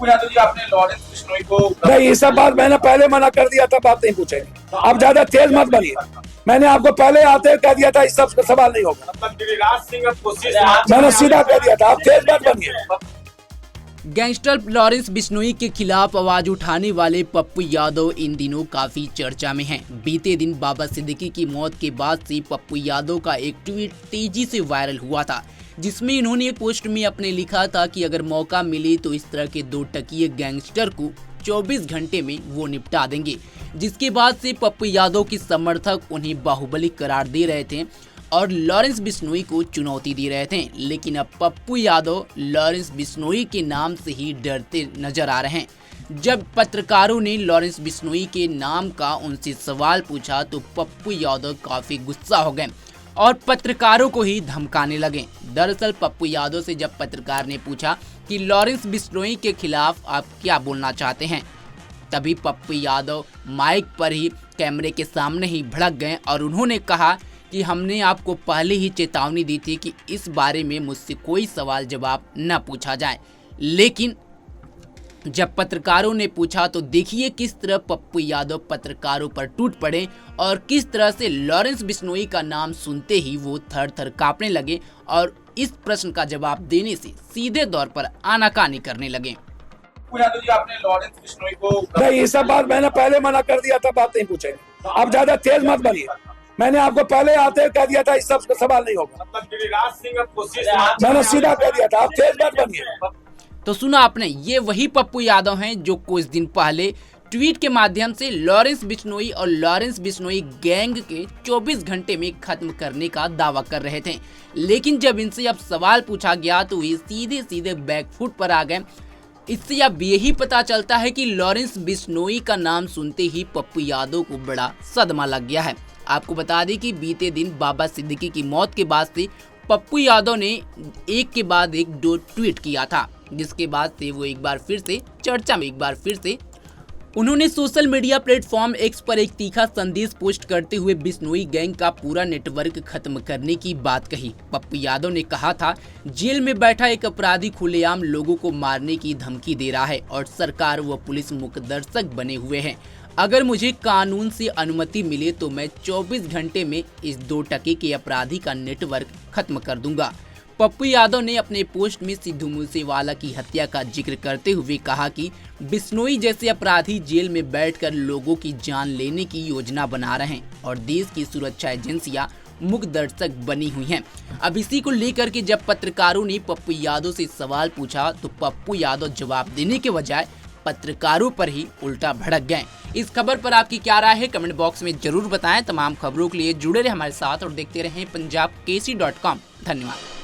पप्पू यादव जी, आपने लॉरेंस बिश्नोई को नहीं, ये सब बात मैंने पहले मना कर दिया था, बात नहीं पूछेंगे। आप ज्यादा तेज मत बनिए, मैंने आपको पहले आते कह दिया था, इस सब का सवाल नहीं होगा। मतलब गिरिराज सिंह अब कोशिश मैंने सीधा कह दिया था, आप तेज मत बनिए। गैंगस्टर लॉरेंस बिश्नोई के खिलाफ आवाज उठाने वाले पप्पू यादव इन दिनों काफी चर्चा में हैं। बीते दिन बाबा सिद्दीकी की मौत के बाद से पप्पू यादव का एक ट्वीट तेजी से वायरल हुआ था, जिसमें इन्होंने एक पोस्ट में अपने लिखा था कि अगर मौका मिले तो इस तरह के दो टकिए गैंगस्टर को 24 घंटे में वो निपटा देंगे। जिसके बाद से पप्पू यादव के समर्थक उन्हें बाहुबली करार दे रहे थे और लॉरेंस बिश्नोई को चुनौती दे रहे थे। लेकिन अब पप्पू यादव लॉरेंस बिश्नोई के नाम से ही डरते नजर आ रहे हैं। जब पत्रकारों ने लॉरेंस बिश्नोई के नाम का उनसे सवाल पूछा तो पप्पू यादव काफी गुस्सा हो गए और पत्रकारों को ही धमकाने लगे। दरअसल पप्पू यादव से जब पत्रकार ने पूछा कि लॉरेंस बिश्नोई के खिलाफ आप क्या बोलना चाहते हैं, तभी पप्पू यादव माइक पर ही कैमरे के सामने ही भड़क गए और उन्होंने कहा कि हमने आपको पहले ही चेतावनी दी थी कि इस बारे में मुझसे कोई सवाल जवाब न पूछा जाए। लेकिन जब पत्रकारों ने पूछा तो देखिए किस तरह पप्पू यादव पत्रकारों पर टूट पड़े और किस तरह से लॉरेंस बिश्नोई का नाम सुनते ही वो थर थर कांपने लगे और इस प्रश्न का जवाब देने से सीधे तौर पर आनाकानी करने लगे। पप्पू यादव जी, आपने लॉरेंस बिश्नोई को नहीं, ये सब बात मैंने पहले मना कर दिया था, बात नहीं पूछेंगे। आप ज्यादा तेज मत बनिए, मैंने आपको पहले आते कह दिया था, इस सब का सवाल नहीं होगा। मतलब गिरिराज सिंह अब कोशिश मैंने सीधा कह दिया था, आप तेज मत बनिए। तो सुना आपने, ये वही पप्पू यादव हैं जो कुछ दिन पहले ट्वीट के माध्यम से लॉरेंस बिश्नोई और लॉरेंस बिश्नोई गैंग के 24 घंटे में खत्म करने का दावा कर रहे थे। लेकिन जब इनसे अब सवाल पूछा गया तो ये सीधे सीधे बैकफुट पर आ गए। इससे अब यही पता चलता है कि लॉरेंस बिश्नोई का नाम सुनते ही पप्पू यादव को बड़ा सदमा लग गया है। आपको बता दें कि बीते दिन बाबा सिद्दीकी की मौत के बाद से पप्पू यादव ने एक के बाद एक दो ट्वीट किया था, जिसके बाद से वो एक बार फिर से चर्चा में उन्होंने सोशल मीडिया प्लेटफॉर्म एक्स पर एक तीखा संदेश पोस्ट करते हुए बिश्नोई गैंग का पूरा नेटवर्क खत्म करने की बात कही। पप्पू यादव ने कहा था, जेल में बैठा एक अपराधी खुलेआम लोगों को मारने की धमकी दे रहा है और सरकार व पुलिस मुख्य दर्शक बने हुए हैं। अगर मुझे कानून से अनुमति मिले तो मैं 24 घंटे में इस 2 टके के अपराधी का नेटवर्क खत्म कर दूंगा। पप्पू यादव ने अपने पोस्ट में सिद्धू मूसेवाला की हत्या का जिक्र करते हुए कहा कि बिश्नोई जैसे अपराधी जेल में बैठकर लोगों की जान लेने की योजना बना रहे हैं और देश की सुरक्षा एजेंसियां मुख्य दर्शक बनी हुई हैं। अब इसी को लेकर के जब पत्रकारों ने पप्पू यादव से सवाल पूछा तो पप्पू यादव जवाब देने के बजाय पत्रकारों पर ही उल्टा भड़क गए। इस खबर पर आपकी क्या राय है, कमेंट बॉक्स में जरूर बताएं। तमाम खबरों के लिए जुड़े रहे हमारे साथ और देखते रहें पंजाबकेसरी.com। धन्यवाद।